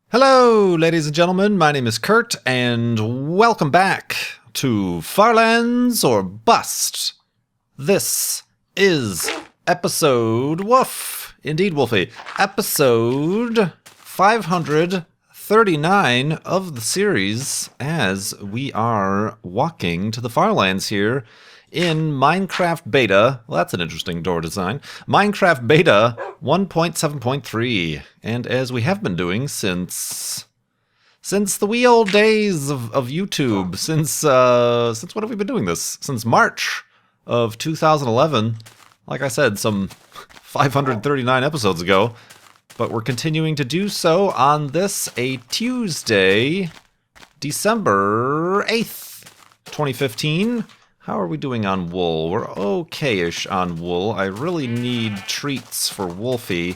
Hello, ladies and gentlemen. My name is Kurt, and welcome back to Farlands or Bust. This is episode indeed, Wolfie, episode 539 of the series, as we are walking to the Farlands here in Minecraft Beta. Well, that's an interesting door design. Minecraft Beta 1.7.3. And as we have been doing since the wee old days of YouTube, since when have we been doing this? Since March of 2011. Like I said, some 539 episodes ago. But we're continuing to do so on this, a Tuesday, December 8th, 2015. How are we doing on wool? We're okay-ish on wool. I really need treats for Wolfie,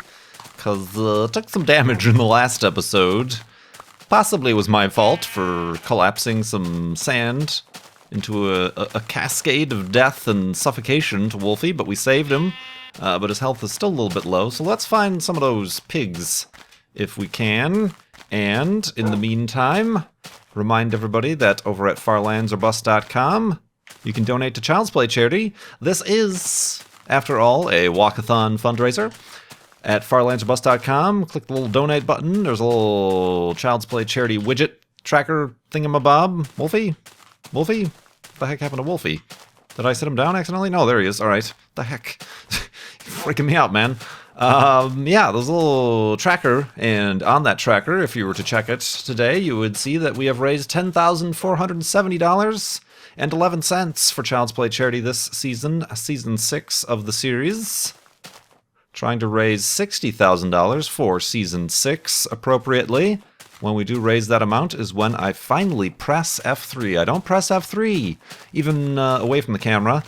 because took some damage in the last episode. Possibly was my fault for collapsing some sand into a cascade of death and suffocation to Wolfie, but we saved him. But his health is still a little bit low, so let's find some of those pigs if we can. And in the meantime, remind everybody that over at farlandsorbust.com, you can donate to Child's Play charity. This is, after all, a walkathon fundraiser. At farlandsorbust.com, click the little donate button. There's a little Child's Play charity widget tracker thingamabob. Wolfie? Wolfie? What the heck happened to Wolfie? Did I sit him down accidentally? No, there he is. All right. What the heck? You're freaking me out, man. Yeah, there's a little tracker, and on that tracker, if you were to check it today, you would see that we have raised $10,470.11 for Child's Play charity this season, season 6 of the series. Trying to raise $60,000 for season 6 appropriately. When we do raise that amount is when I finally press F3. I don't press F3, even away from the camera,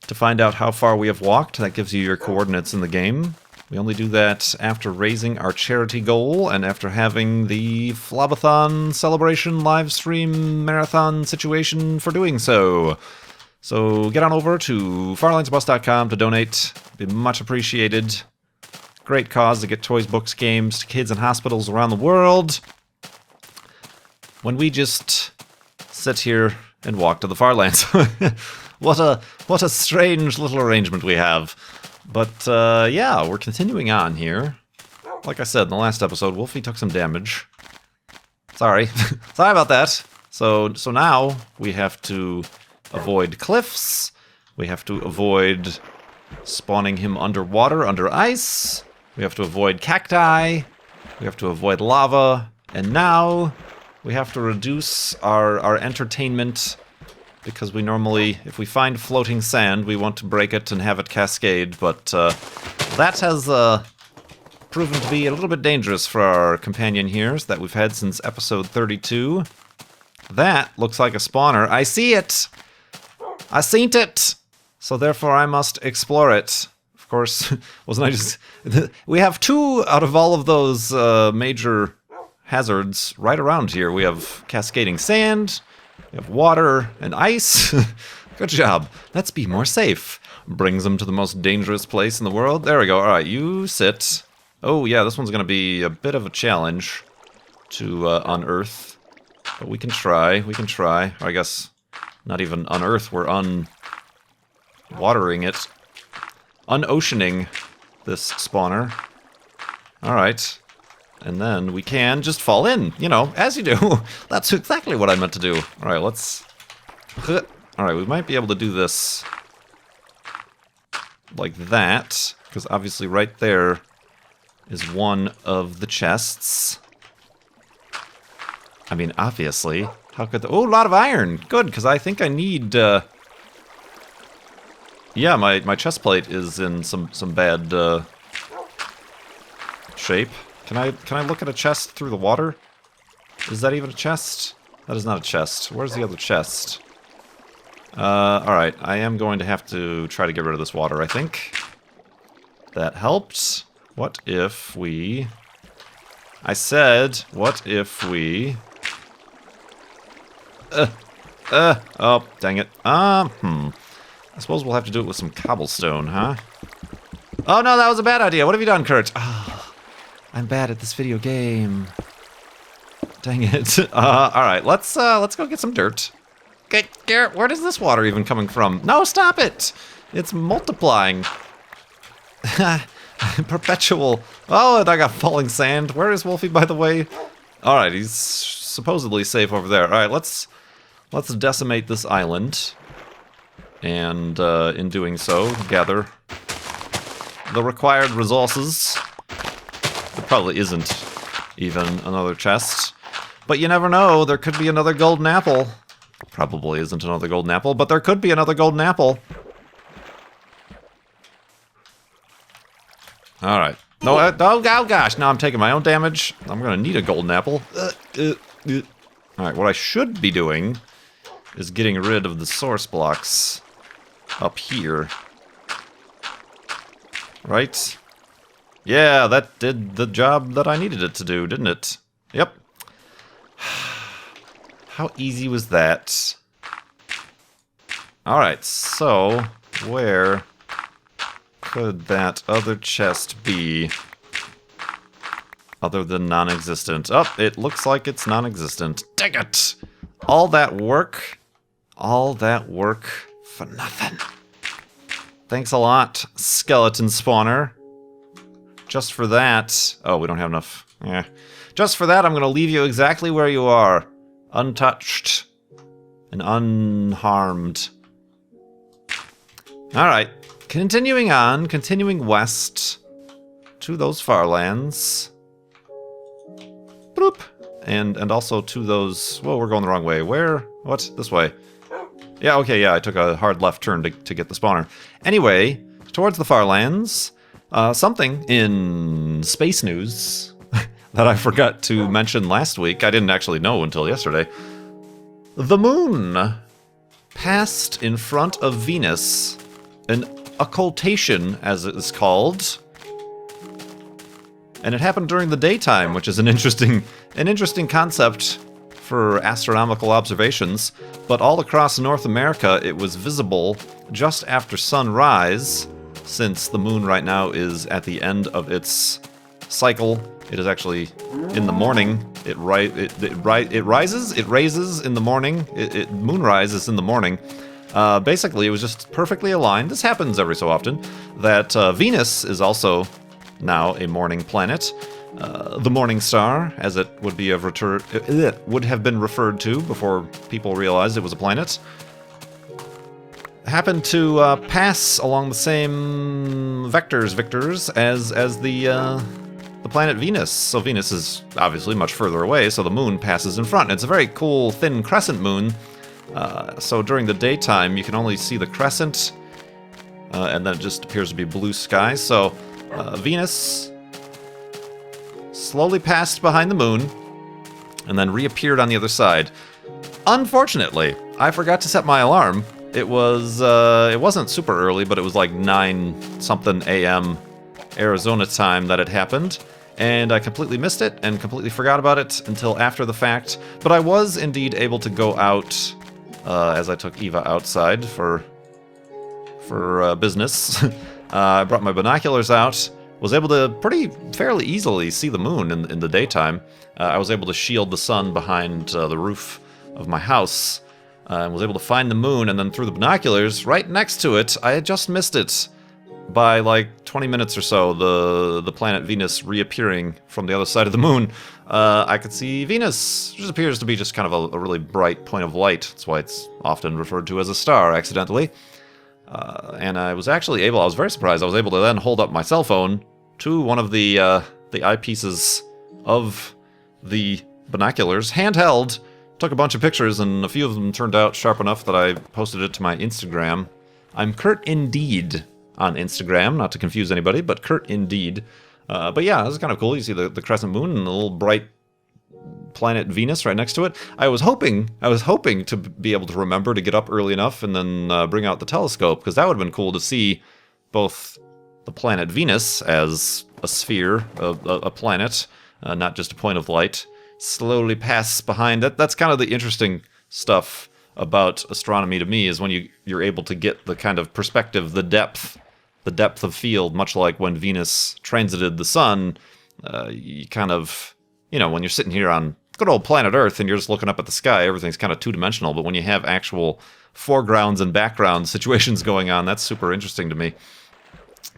to find out how far we have walked. That gives you your coordinates in the game. We only do that after raising our charity goal and after having the Flobathon celebration live stream marathon situation for doing so. So get on over to farlandsorbust.com to donate. Be much appreciated. Great cause to get toys, books, games to kids in hospitals around the world. When we just sit here and walk to the Farlands. What a strange little arrangement we have. But yeah, we're continuing on here. Like I said in the last episode, Wolfie took some damage. Sorry. Sorry about that. So now we have to avoid cliffs. We have to avoid spawning him underwater, under ice. We have to avoid cacti. We have to avoid lava. And now we have to reduce our entertainment, because we normally, if we find floating sand, we want to break it and have it cascade, but that has proven to be a little bit dangerous for our companion here that we've had since episode 32. That looks like a spawner. I see it! I seen it! So therefore I must explore it. Of course, wasn't I just... We have 2 out of all of those major hazards right around here. We have cascading sand, we have water and ice. Good job. Let's be more safe. Brings them to the most dangerous place in the world. There we go. All right, you sit. Oh yeah, this one's going to be a bit of a challenge to unearth. But we can try. We can try. Or I guess not even unearth. We're watering it. Unoceaning this spawner. All right. And then we can just fall in, you know, as you do. That's exactly what I meant to do. All right, let's... All right, we might be able to do this like that, because obviously right there is one of the chests. I mean, obviously. How could the... Oh, a lot of iron. Good, because I think I need... Yeah, my chest plate is in some bad shape. Can I look at a chest through the water? Is that even a chest? That is not a chest. Where's the other chest? Alright, I am going to have to try to get rid of this water, I think. That helped. What if we... I said, what if we... Oh, dang it. I suppose we'll have to do it with some cobblestone, huh? Oh no, that was a bad idea. What have you done, Kurt? Oh, I'm bad at this video game. Dang it. Alright, let's go get some dirt. Okay, Garrett, where does this water even coming from? No, stop it! It's multiplying. Perpetual. Oh, and I got falling sand. Where is Wolfie, by the way? Alright, he's supposedly safe over there. Alright, let's decimate this island. And in doing so, gather the required resources. There probably isn't even another chest. But you never know, there could be another golden apple. Probably isn't another golden apple, but there could be another golden apple. Alright. No, oh gosh, now I'm taking my own damage. I'm gonna need a golden apple. Alright, what I should be doing is getting rid of the source blocks up here. Right? Yeah, that did the job that I needed it to do, didn't it? Yep. How easy was that? Alright, so where could that other chest be? Other than non-existent. Oh, it looks like it's non-existent. Dang it! All that work for nothing. Thanks a lot, skeleton spawner. Just for that... Oh, we don't have enough. Yeah. Just for that, I'm going to leave you exactly where you are. Untouched. And unharmed. Alright. Continuing on. Continuing west. To those far lands. Bloop. And also to those... Whoa, we're going the wrong way. Where? What? This way. Yeah, okay, yeah, I took a hard left turn to get the spawner. Anyway, towards the far lands... something in space news that I forgot to mention last week. I didn't actually know until yesterday. The moon passed in front of Venus. An occultation, as it is called. And it happened during the daytime, which is an interesting concept for astronomical observations. But all across North America, it was visible just after sunrise. Since the moon right now is at the end of its cycle, it is actually in the morning. It rises, it raises in the morning. Moonrise is in the morning. Basically, it was just perfectly aligned. This happens every so often. That Venus is also now a morning planet. The morning star, as it would be would have been referred to before people realized it was a planet. Happened to pass along the same vectors as the planet Venus. So Venus is obviously much further away, so the moon passes in front. It's a very cool, thin crescent moon. So during the daytime, you can only see the crescent, and then it just appears to be blue sky. So Venus slowly passed behind the moon, and then reappeared on the other side. Unfortunately, I forgot to set my alarm. It wasn't super early, but it was like 9-something a.m. Arizona time that it happened. And I completely missed it and completely forgot about it until after the fact. But I was indeed able to go out as I took Eva outside for business. I brought my binoculars out. Was able to fairly easily see the moon in the daytime. I was able to shield the sun behind the roof of my house. And was able to find the moon, and then through the binoculars, right next to it, I had just missed it by like 20 minutes or so, the planet Venus reappearing from the other side of the moon. I could see Venus, which appears to be just kind of a really bright point of light. That's why it's often referred to as a star, accidentally. And I was very surprised, I was able to then hold up my cell phone to one of the eyepieces of the binoculars, handheld. Took a bunch of pictures, and a few of them turned out sharp enough that I posted it to my Instagram. I'm Kurt Indeed on Instagram, not to confuse anybody, but Kurt Indeed. But yeah, this is kind of cool. You see the crescent moon and the little bright planet Venus right next to it. I was hoping to be able to remember to get up early enough and then bring out the telescope, because that would have been cool to see both the planet Venus as a sphere, a planet, not just a point of light, slowly pass behind it. That's kind of the interesting stuff about astronomy to me, is when you're able to get the kind of perspective, the depth of field, much like when Venus transited the sun. You kind of, when you're sitting here on good old planet Earth and you're just looking up at the sky, everything's kind of two-dimensional. But when you have actual foregrounds and background situations going on, that's super interesting to me.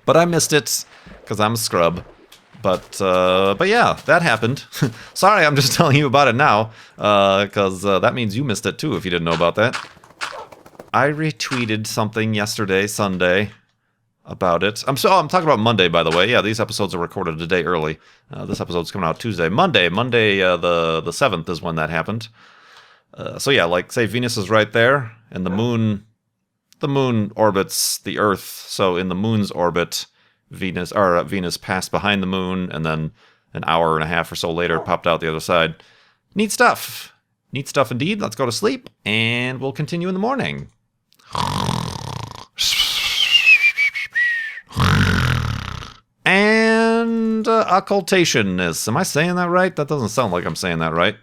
But I missed it because I'm a scrub. But yeah, that happened. Sorry, I'm just telling you about it now, because that means you missed it too if you didn't know about that. I retweeted something yesterday, Sunday, about it. I'm talking about Monday, by the way. Yeah, these episodes are recorded a day early. This episode's coming out Tuesday. Monday, the 7th is when that happened. So yeah, like, say Venus is right there, and the moon orbits the Earth. So in the moon's orbit, Venus passed behind the moon, and then an hour and a half or so later popped out the other side. Neat stuff. Neat stuff indeed. Let's go to sleep, and we'll continue in the morning. And occultation is... Am I saying that right? That doesn't sound like I'm saying that right.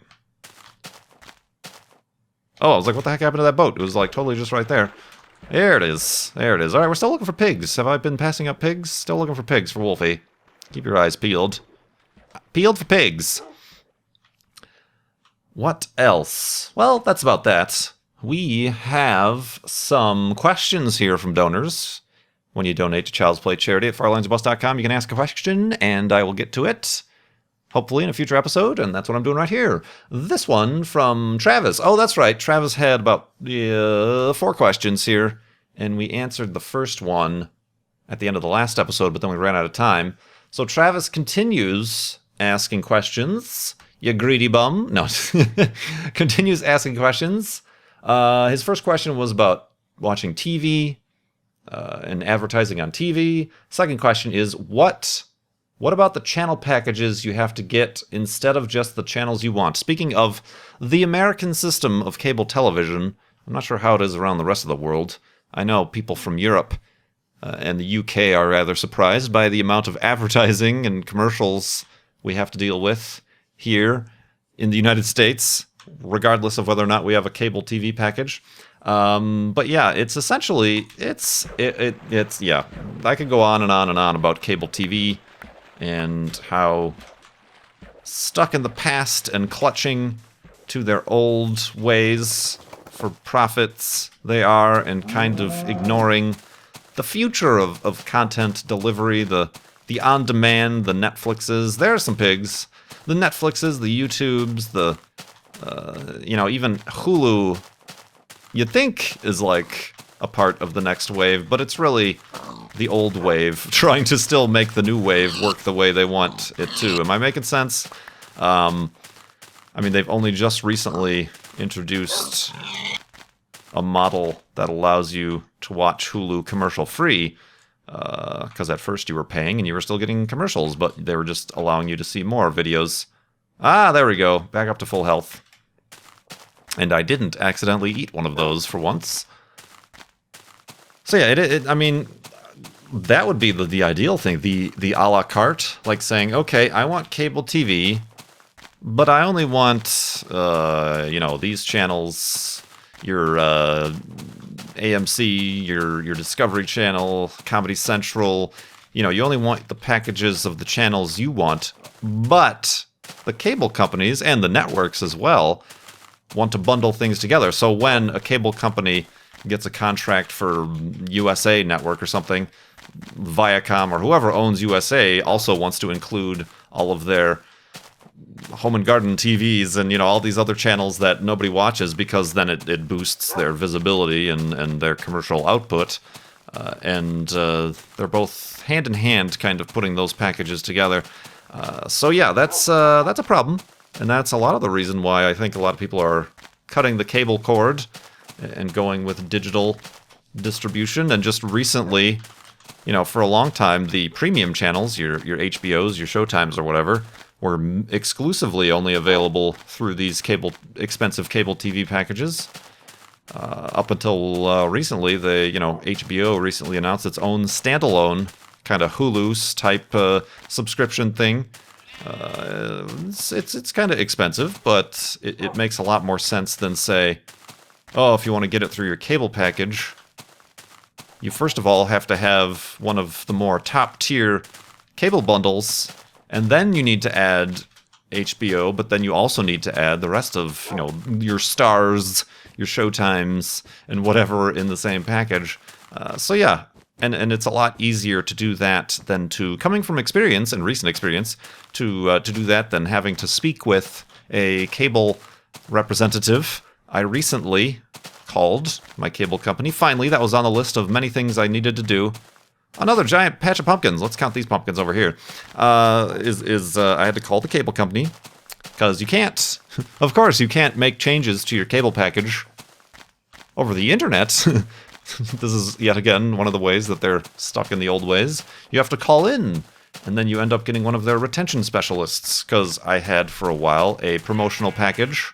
Oh, I was like, what the heck happened to that boat? It was like totally just right there. There it is. There it is. All right, we're still looking for pigs. Have I been passing up pigs? Still looking for pigs for Wolfie. Keep your eyes peeled. Peeled for pigs. What else? Well, that's about that. We have some questions here from donors. When you donate to Child's Play Charity at farlinesbus.com, you can ask a question, and I will get to it. Hopefully in a future episode, and that's what I'm doing right here. This one from Travis. Oh, that's right. Travis had about 4 questions here, and we answered the first one at the end of the last episode, but then we ran out of time. So Travis continues asking questions. You greedy bum. No, continues asking questions. His first question was about watching TV and advertising on TV. Second question is, what about the channel packages you have to get instead of just the channels you want? Speaking of the American system of cable television, I'm not sure how it is around the rest of the world. I know people from Europe and the UK are rather surprised by the amount of advertising and commercials we have to deal with here in the United States, regardless of whether or not we have a cable TV package. But yeah, it's essentially, it's yeah, I could go on and on and on about cable TV and how stuck in the past and clutching to their old ways for profits they are, and kind of ignoring the future of content delivery, the on-demand, the Netflixes. There are some pigs. The Netflixes, the YouTubes, the, even Hulu, you'd think is like a part of the next wave, but it's really the old wave trying to still make the new wave work the way they want it to. Am I making sense? I mean, they've only just recently introduced a model that allows you to watch Hulu commercial-free, because at first you were paying and you were still getting commercials, but they were just allowing you to see more videos. Ah, there we go. Back up to full health. And I didn't accidentally eat one of those for once. So yeah, I mean, that would be the ideal thing, the a la carte, like saying, okay, I want cable TV, but I only want, these channels, your AMC, your Discovery Channel, Comedy Central, you only want the packages of the channels you want, but the cable companies and the networks as well want to bundle things together. So when a cable company gets a contract for USA Network or something, Viacom or whoever owns USA also wants to include all of their home and garden TVs and, all these other channels that nobody watches, because then it boosts their visibility and their commercial output. And they're both hand in hand kind of putting those packages together. So yeah, that's a problem. And that's a lot of the reason why I think a lot of people are cutting the cable cord and going with digital distribution. And just recently, for a long time, the premium channels, your HBOs, your Showtimes or whatever, were exclusively only available through these expensive cable TV packages. Up until recently, HBO recently announced its own standalone kind of Hulu's type subscription thing. It's kind of expensive, but it makes a lot more sense than, say, if you want to get it through your cable package, you first of all have to have one of the more top-tier cable bundles, and then you need to add HBO, but then you also need to add the rest of, you know, your Stars, your Showtimes, and whatever in the same package. So yeah, and it's a lot easier to do that than to, coming from experience and recent experience, to do that than having to speak with a cable representative. I recently called my cable company. Finally, that was on the list of many things I needed to do. Another giant patch of pumpkins. Let's count these pumpkins over here. I had to call the cable company because you can't, of course, you can't make changes to your cable package over the internet. This is yet again one of the ways that they're stuck in the old ways. You have to call in, and then you end up getting one of their retention specialists, because I had for a while a promotional package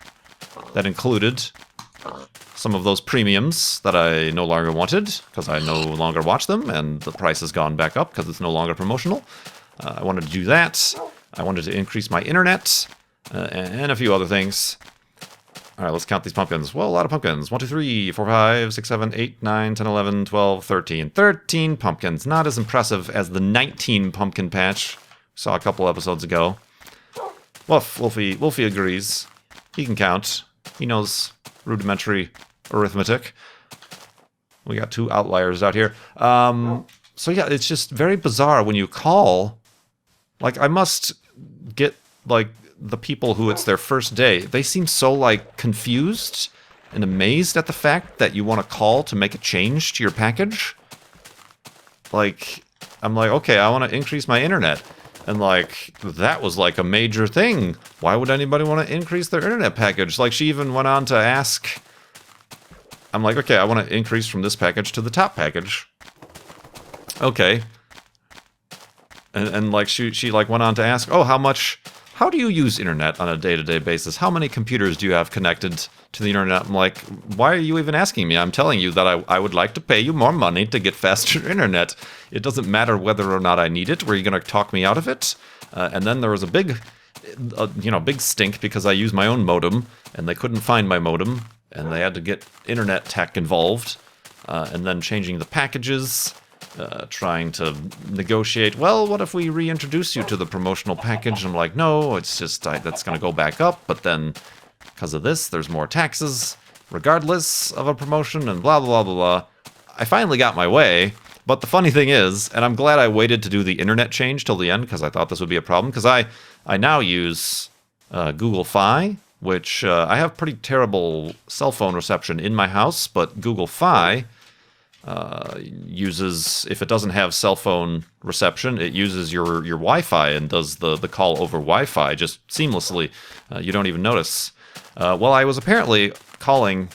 that included some of those premiums that I no longer wanted, because I no longer watch them, and the price has gone back up because it's no longer promotional. I wanted to do that. I wanted to increase my internet, and a few other things. All right, let's count these pumpkins. Well, a lot of pumpkins. 1, 2, 3, 4, 5, 6, 7, 8, 9, 10, 11, 12, 13. 13 pumpkins. Not as impressive as the 19 pumpkin patch we saw a couple episodes ago. Wolfie agrees. He can count. He knows rudimentary arithmetic. We got 2 outliers out here. So yeah, it's just very bizarre when you call. Like, I must get, like, the people who it's their first day, they seem so, like, confused and amazed at the fact that you want to call to make a change to your package. Like, I'm like, okay, I want to increase my internet. And, like, that was, like, a major thing. Why would anybody want to increase their internet package? Like, she even went on to ask... I'm like, okay, I want to increase from this package to the top package. Okay. And like, she like, went on to ask, oh, how do you use internet on a day-to-day basis? How many computers do you have connected to the internet? I'm like, why are you even asking me? I'm telling you that I would like to pay you more money to get faster internet. It doesn't matter whether or not I need it. Were you going to talk me out of it? And then there was a big stink because I use my own modem, and they couldn't find my modem, and they had to get internet tech involved, and then changing the packages. Trying to negotiate, well, what if we reintroduce you to the promotional package? I'm like, no, it's just, that's going to go back up, but then, because of this, there's more taxes, regardless of a promotion, and blah, blah, blah, blah. I finally got my way, but the funny thing is, and I'm glad I waited to do the internet change till the end, because I thought this would be a problem, because I now use Google Fi, which I have pretty terrible cell phone reception in my house, but Google Fi uses, if it doesn't have cell phone reception, it uses your Wi-Fi and does the call over Wi-Fi just seamlessly. You don't even notice. Well, I was apparently calling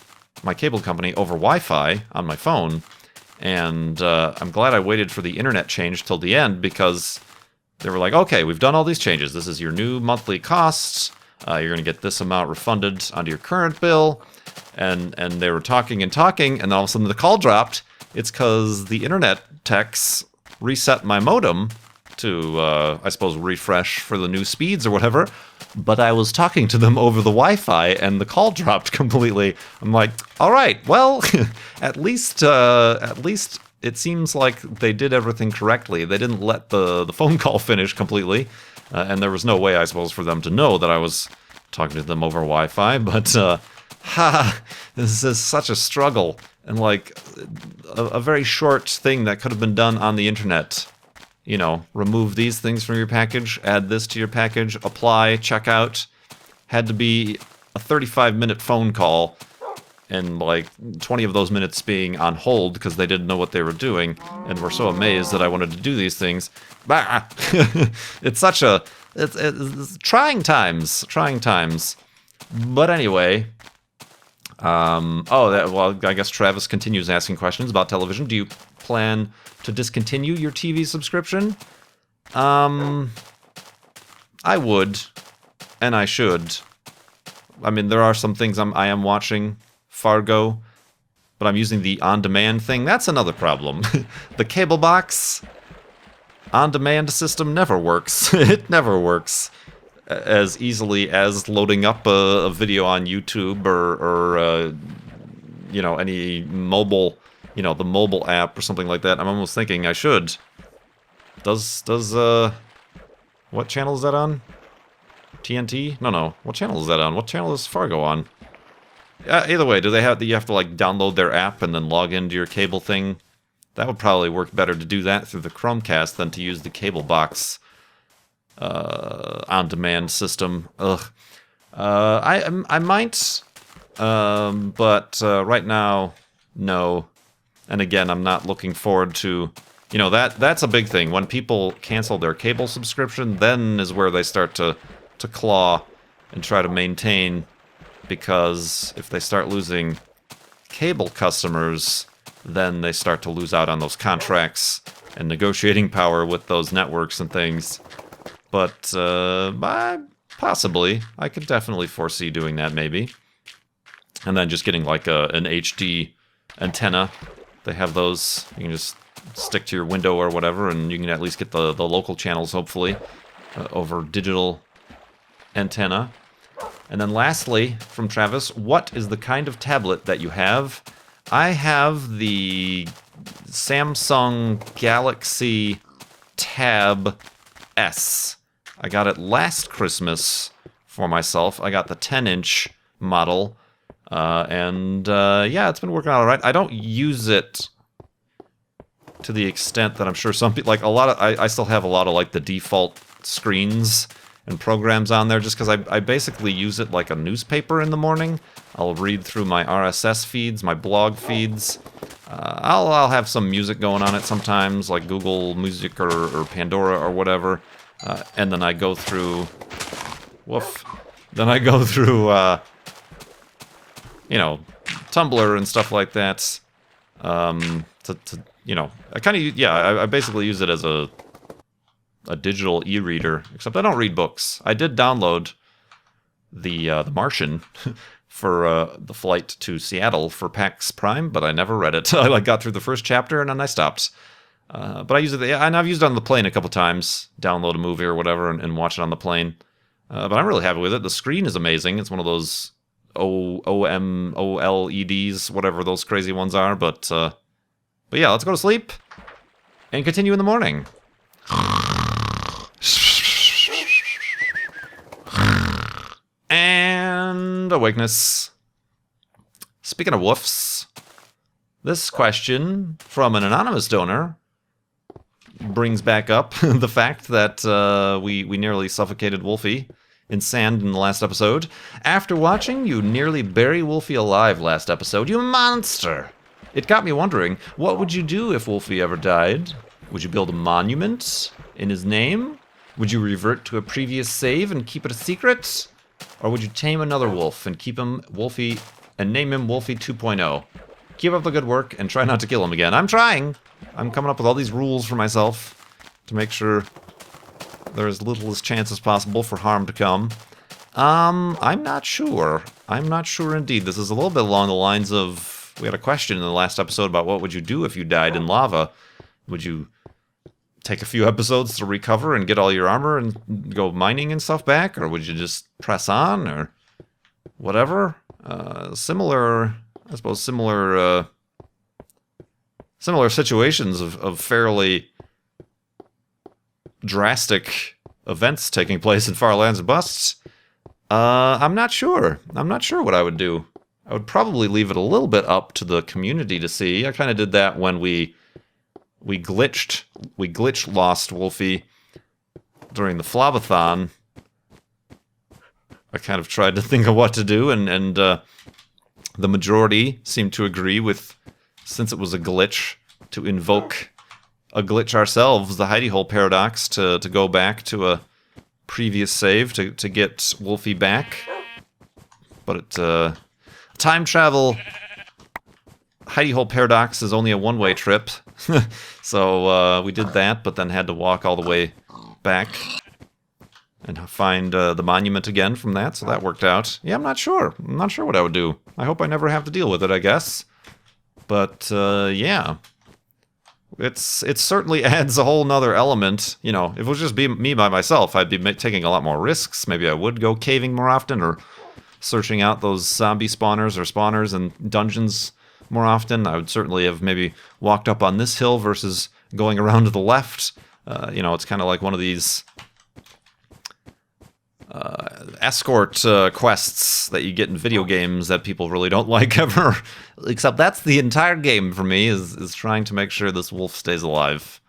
my cable company over Wi-Fi on my phone, and I'm glad I waited for the internet change till the end, because they were like, okay, we've done all these changes. This is your new monthly costs. You're going to get this amount refunded onto your current bill. And they were talking, and then all of a sudden the call dropped. It's because the internet techs reset my modem to, I suppose, refresh for the new speeds or whatever. But I was talking to them over the Wi-Fi, and the call dropped completely. I'm like, all right, well, at least it seems like they did everything correctly. They didn't let the phone call finish completely, and there was no way, I suppose, for them to know that I was talking to them over Wi-Fi. But this is such a struggle. And, like, a very short thing that could have been done on the internet. You know, remove these things from your package, add this to your package, apply, check out. Had to be a 35-minute phone call, and, like, 20 of those minutes being on hold because they didn't know what they were doing, and were so amazed that I wanted to do these things. Bah! It's such a... It's trying times. But anyway... well, I guess Travis continues asking questions about television. Do you plan to discontinue your TV subscription? I would, and I should. I mean, there are some things I am watching, Fargo, but I'm using the on-demand thing. That's another problem. The cable box on-demand system never works. It never works as easily as loading up a video on YouTube or any mobile, the mobile app or something like that. I'm almost thinking I should. Does what channel is that on? TNT? No. What channel is that on? What channel is Fargo on? Either way, do you have to like download their app and then log into your cable thing? That would probably work better to do that through the Chromecast than to use the cable box on-demand system. Ugh. I might, but right now, no. And again, I'm not looking forward to, that's a big thing. When people cancel their cable subscription, then is where they start to claw and try to maintain, because if they start losing cable customers, then they start to lose out on those contracts and negotiating power with those networks and things. But possibly, I could definitely foresee doing that maybe. And then just getting like an HD antenna. They have those. You can just stick to your window or whatever, and you can at least get the local channels, hopefully, over digital antenna. And then lastly, from Travis, what is the kind of tablet that you have? I have the Samsung Galaxy Tab S. I got it last Christmas for myself. I got the 10-inch model. Yeah, it's been working out all right. I don't use it to the extent that I'm sure some people, like I still have a lot of like the default screens and programs on there just because I basically use it like a newspaper in the morning. I'll read through my RSS feeds, my blog feeds. I'll have some music going on it sometimes, like Google Music or Pandora or whatever. And then I go through, Tumblr and stuff like that. I basically use it as a digital e-reader, except I don't read books. I did download the Martian for the flight to Seattle for PAX Prime, but I never read it. I got through the first chapter and then I stopped. But I use it, and I've used it on the plane a couple times. Download a movie or whatever and watch it on the plane. But I'm really happy with it. The screen is amazing. It's one of those OLEDs, whatever those crazy ones are. But yeah, let's go to sleep and continue in the morning. And awakeness. Speaking of woofs, this question from an anonymous donor brings back up the fact that we nearly suffocated Wolfie in sand in the last episode. After watching you nearly bury Wolfie alive last episode, you monster! It got me wondering, what would you do if Wolfie ever died? Would you build a monument in his name? Would you revert to a previous save and keep it a secret? Or would you tame another wolf and keep him Wolfie and name him Wolfie 2.0? Keep up the good work and try not to kill him again. I'm trying! I'm coming up with all these rules for myself to make sure there's as little as chance as possible for harm to come. I'm not sure. I'm not sure indeed. This is a little bit along the lines of, we had a question in the last episode about what would you do if you died in lava. Would you take a few episodes to recover and get all your armor and go mining and stuff back? Or would you just press on or whatever? Similar situations of fairly drastic events taking place in Far Lands of Busts. I'm not sure. I'm not sure what I would do. I would probably leave it a little bit up to the community to see. I kind of did that when we glitched lost Wolfie during the Flobathon. I kind of tried to think of what to do, and the majority seemed to agree with, since it was a glitch, to invoke a glitch ourselves, the hidey hole paradox, to go back to a previous save to get Wolfie back. But time travel hidey hole paradox is only a one-way trip. So we did that, but then had to walk all the way back and find the monument again from that, so that worked out. Yeah, I'm not sure. I'm not sure what I would do. I hope I never have to deal with it, I guess. But, yeah. It certainly adds a whole nother element. You know, if it was just me by myself, I'd be taking a lot more risks. Maybe I would go caving more often, or searching out those zombie spawners or spawners and dungeons more often. I would certainly have maybe walked up on this hill versus going around to the left. You know, it's kind of like one of these escort quests that you get in video games that people really don't like ever. Except that's the entire game for me, is trying to make sure this wolf stays alive.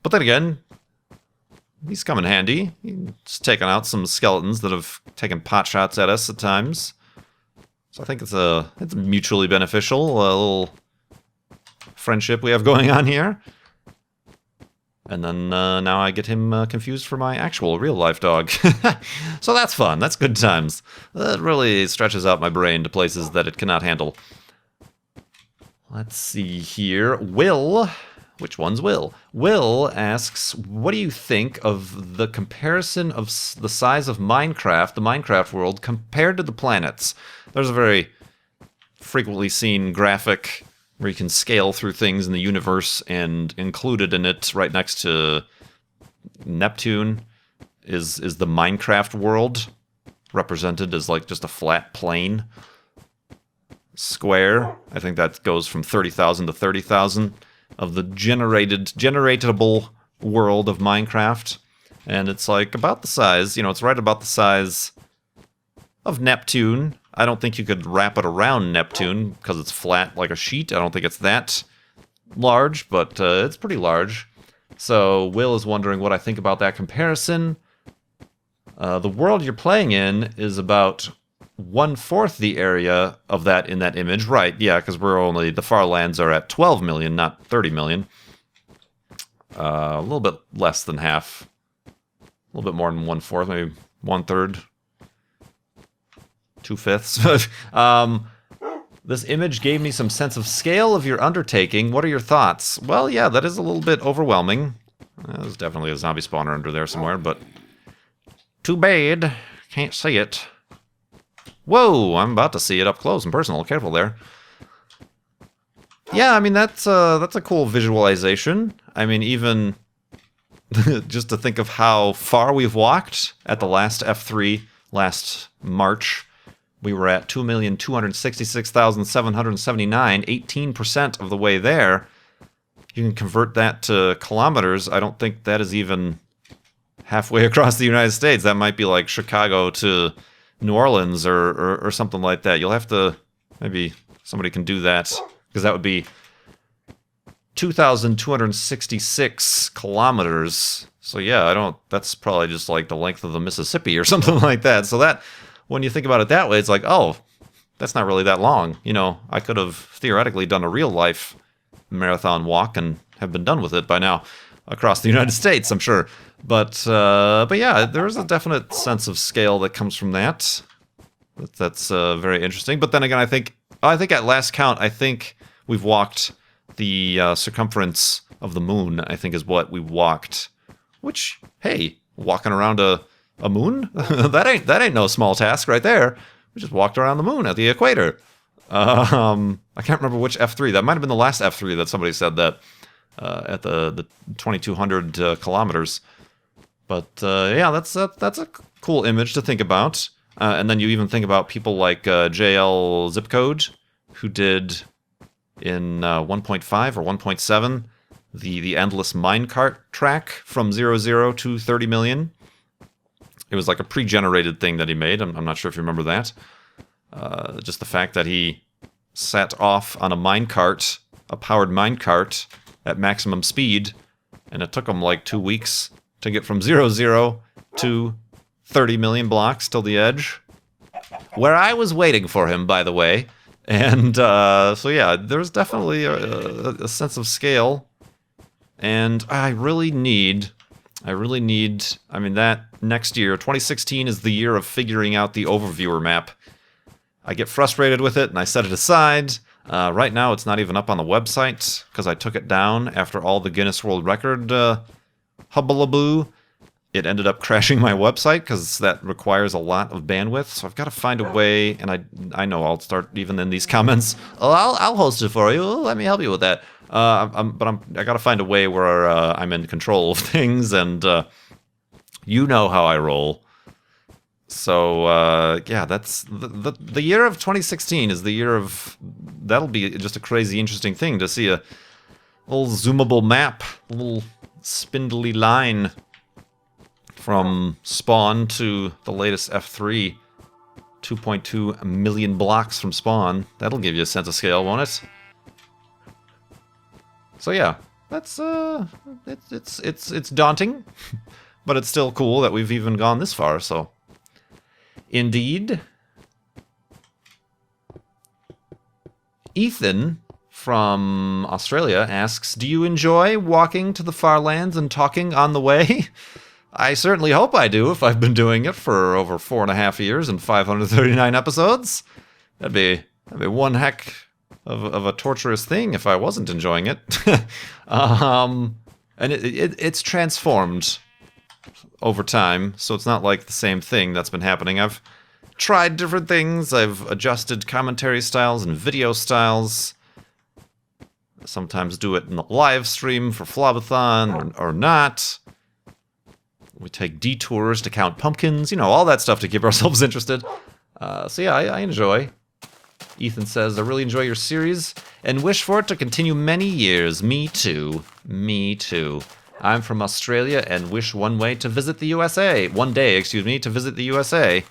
But then again, he's come in handy. He's taken out some skeletons that have taken pot shots at us at times. So I think it's mutually beneficial, a little friendship we have going on here. And then now I get him confused for my actual real-life dog. So that's fun. That's good times. That really stretches out my brain to places that it cannot handle. Let's see here. Will, which one's Will? Will asks, what do you think of the comparison of the size of Minecraft, the Minecraft world, compared to the planets? There's a very frequently seen graphic where you can scale through things in the universe, and included in it, right next to Neptune, is the Minecraft world, represented as like just a flat plane square. I think that goes from 30,000 to 30,000 of the generatable world of Minecraft, and it's like about the size, it's right about the size of Neptune. I don't think you could wrap it around Neptune because it's flat like a sheet. I don't think it's that large, but it's pretty large. So Will is wondering what I think about that comparison. The world you're playing in is about 1/4 the area of that in that image. Right, yeah, because the far lands are at 12 million, not 30 million. A little bit less than half. A little bit more than 1/4, maybe 1/3. 2/5. This image gave me some sense of scale of your undertaking. What are your thoughts? Well, yeah, that is a little bit overwhelming. There's definitely a zombie spawner under there somewhere, but too bad. Can't see it. Whoa, I'm about to see it up close and personal. Careful there. Yeah, I mean, that's a cool visualization. I mean, even just to think of how far we've walked at the last F3 last March. We were at 2,266,779, 18% of the way there. You can convert that to kilometers. I don't think that is even halfway across the United States. That might be like Chicago to New Orleans or something like that. You'll have to, maybe somebody can do that, because that would be 2,266 kilometers. So yeah, that's probably just like the length of the Mississippi or something like that. So that, when you think about it that way, it's like, oh, that's not really that long. I could have theoretically done a real life marathon walk and have been done with it by now across the United States, I'm sure. But yeah, there's a definite sense of scale that comes from that. That's very interesting. But then again, I think at last count, I think we've walked the circumference of the moon, I think is what we walked. Which, hey, walking around a moon? that ain't no small task right there. We just walked around the moon at the equator. I can't remember which F3. That might have been the last F3 that somebody said that at the 2,200 kilometers. But yeah, that's a cool image to think about. And then you even think about people like JL Zipcode, who did in 1.5 or 1.7 the endless minecart track from 00 to 30 million. It was like a pre-generated thing that he made. I'm not sure if you remember that. Just the fact that he set off on a minecart, a powered minecart, at maximum speed, and it took him like 2 weeks to get from 00 to 30 million blocks till the edge. Where I was waiting for him, by the way. And so yeah, there's definitely a sense of scale. And I really need, I mean, that next year, 2016 is the year of figuring out the overviewer map. I get frustrated with it and I set it aside. Right now it's not even up on the website because I took it down after all the Guinness World Record hubbalaboo. It ended up crashing my website because that requires a lot of bandwidth. So I've got to find a way, and I know I'll start even in these comments. Oh, I'll host it for you. Let me help you with that. I got to find a way where I'm in control of things, and you know how I roll. So yeah, that's the year of 2016 is the year of, that'll be just a crazy interesting thing to see a little zoomable map, a little spindly line From Spawn to the latest F3, 2.2 million blocks from Spawn. That'll give you a sense of scale, won't it? So yeah, that's it's daunting, but it's still cool that we've even gone this far. So, indeed. Ethan from Australia asks, "Do you enjoy walking to the far lands and talking on the way?" I certainly hope I do, if I've been doing it for over 4.5 years and 539 episodes. That'd be one heck of a torturous thing if I wasn't enjoying it. And it's transformed over time, so it's not like the same thing that's been happening. I've tried different things. I've adjusted commentary styles and video styles. Sometimes do it in the live stream for Flobathon or not. We take detours to count pumpkins, you know, all that stuff to keep ourselves interested. So yeah, I enjoy. Ethan says, "I really enjoy your series and wish for it to continue many years." Me too. Me too. I'm from Australia and wish one day to visit the USA. To visit the USA.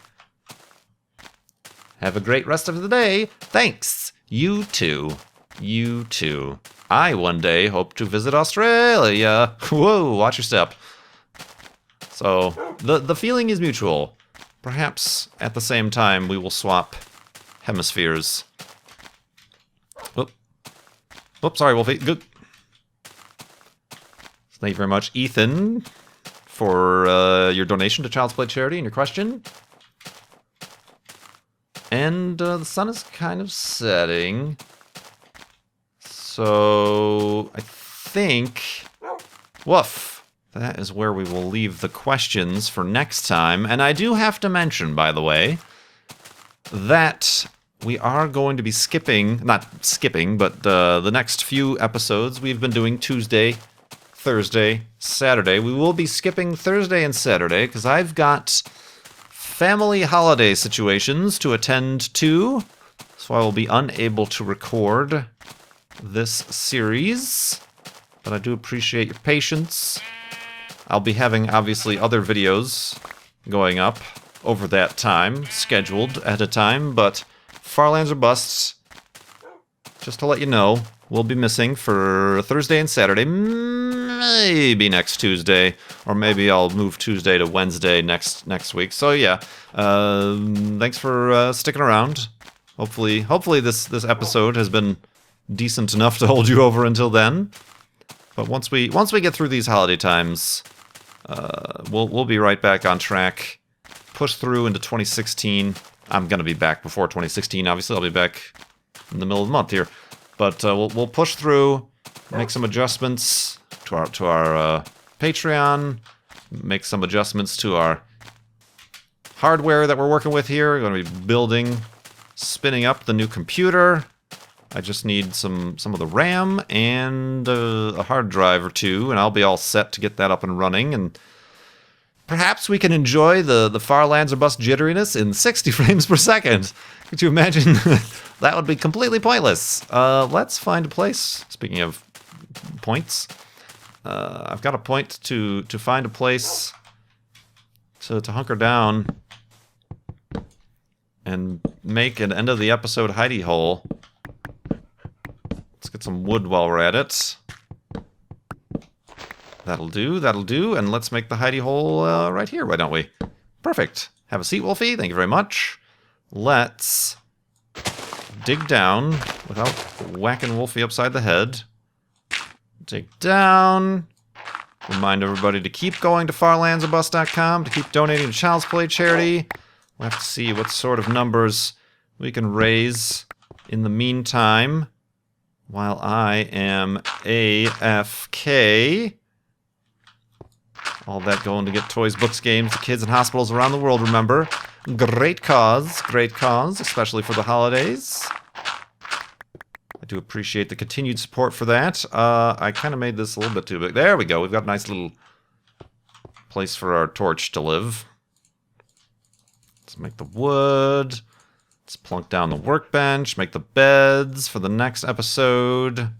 Have a great rest of the day. Thanks. You too. You too. I one day hope to visit Australia. Whoa, watch your step. So, the feeling is mutual. Perhaps at the same time we will swap hemispheres. Oops, sorry, Wolfie. Good. Thank you very much, Ethan, for your donation to Child's Play Charity and your question. And the sun is kind of setting. So, I think... Woof. That is where we will leave the questions for next time. And I do have to mention, by the way, that we are going to be not skipping, but the next few episodes we've been doing Tuesday, Thursday, Saturday. We will be skipping Thursday and Saturday because I've got family holiday situations to attend to, so I will be unable to record this series. But I do appreciate your patience. I'll be having, obviously, other videos going up over that time, scheduled at a time, but Farlands or Busts, just to let you know, we'll be missing for Thursday and Saturday, maybe next Tuesday, or maybe I'll move Tuesday to Wednesday next week. So yeah, thanks for sticking around. Hopefully this episode has been decent enough to hold you over until then. But once we get through these holiday times, we'll be right back on track. Push through into 2016. I'm gonna be back before 2016. Obviously, I'll be back in the middle of the month here. But we'll push through, make some adjustments to our Patreon, make some adjustments to our hardware that we're working with here. We're gonna be spinning up the new computer. I just need some of the RAM and a hard drive or two, and I'll be all set to get that up and running. And perhaps we can enjoy the Farlands or Bust jitteriness in 60 frames per second. Could you imagine? That would be completely pointless. Let's find a place. Speaking of points, I've got a point to find a place to hunker down and make an end of the episode hidey hole. Let's get some wood while we're at it. That'll do, and let's make the hidey hole right here, why don't we? Perfect. Have a seat, Wolfie. Thank you very much. Let's dig down without whacking Wolfie upside the head. Dig down. Remind everybody to keep going to farlandsorbust.com, to keep donating to Child's Play Charity. We'll have to see what sort of numbers we can raise in the meantime, while I am AFK. All that going to get toys, books, games to kids in hospitals around the world, remember. Great cause, especially for the holidays. I do appreciate the continued support for that. I kind of made this a little bit too big. There we go. We've got a nice little place for our torch to live. Let's make the wood. Let's plunk down the workbench, make the beds for the next episode,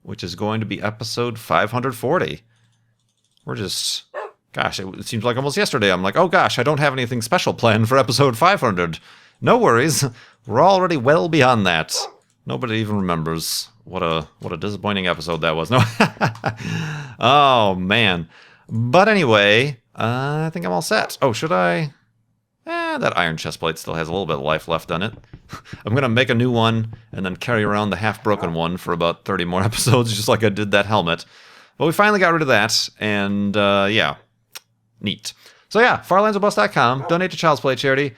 which is going to be episode 540. We're just Gosh, it seems like almost yesterday. I'm like, oh gosh, I don't have anything special planned for episode 500. No worries. We're already well beyond that. Nobody even remembers. What a disappointing episode that was. No. Oh, man. But anyway, I think I'm all set. Oh, should I? That iron chestplate still has a little bit of life left on it. I'm going to make a new one and then carry around the half-broken one for about 30 more episodes, just like I did that helmet. But we finally got rid of that, and yeah, neat. So yeah, farlandsOrbust.com, donate to Child's Play charity.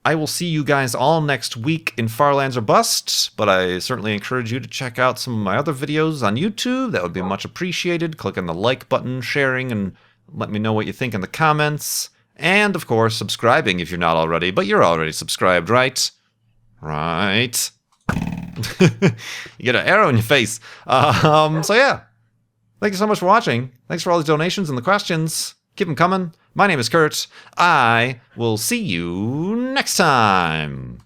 I will see you guys all next week in Farlands or Bust, but I certainly encourage you to check out some of my other videos on YouTube. That would be much appreciated. Click on the like button, sharing, and let me know what you think in the comments. And, of course, subscribing if you're not already, but you're already subscribed, right? Right. You get an arrow in your face. So yeah, thank you so much for watching. Thanks for all the donations and the questions. Keep them coming. My name is Kurt. I will see you next time.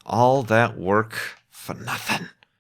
All that work for nothing.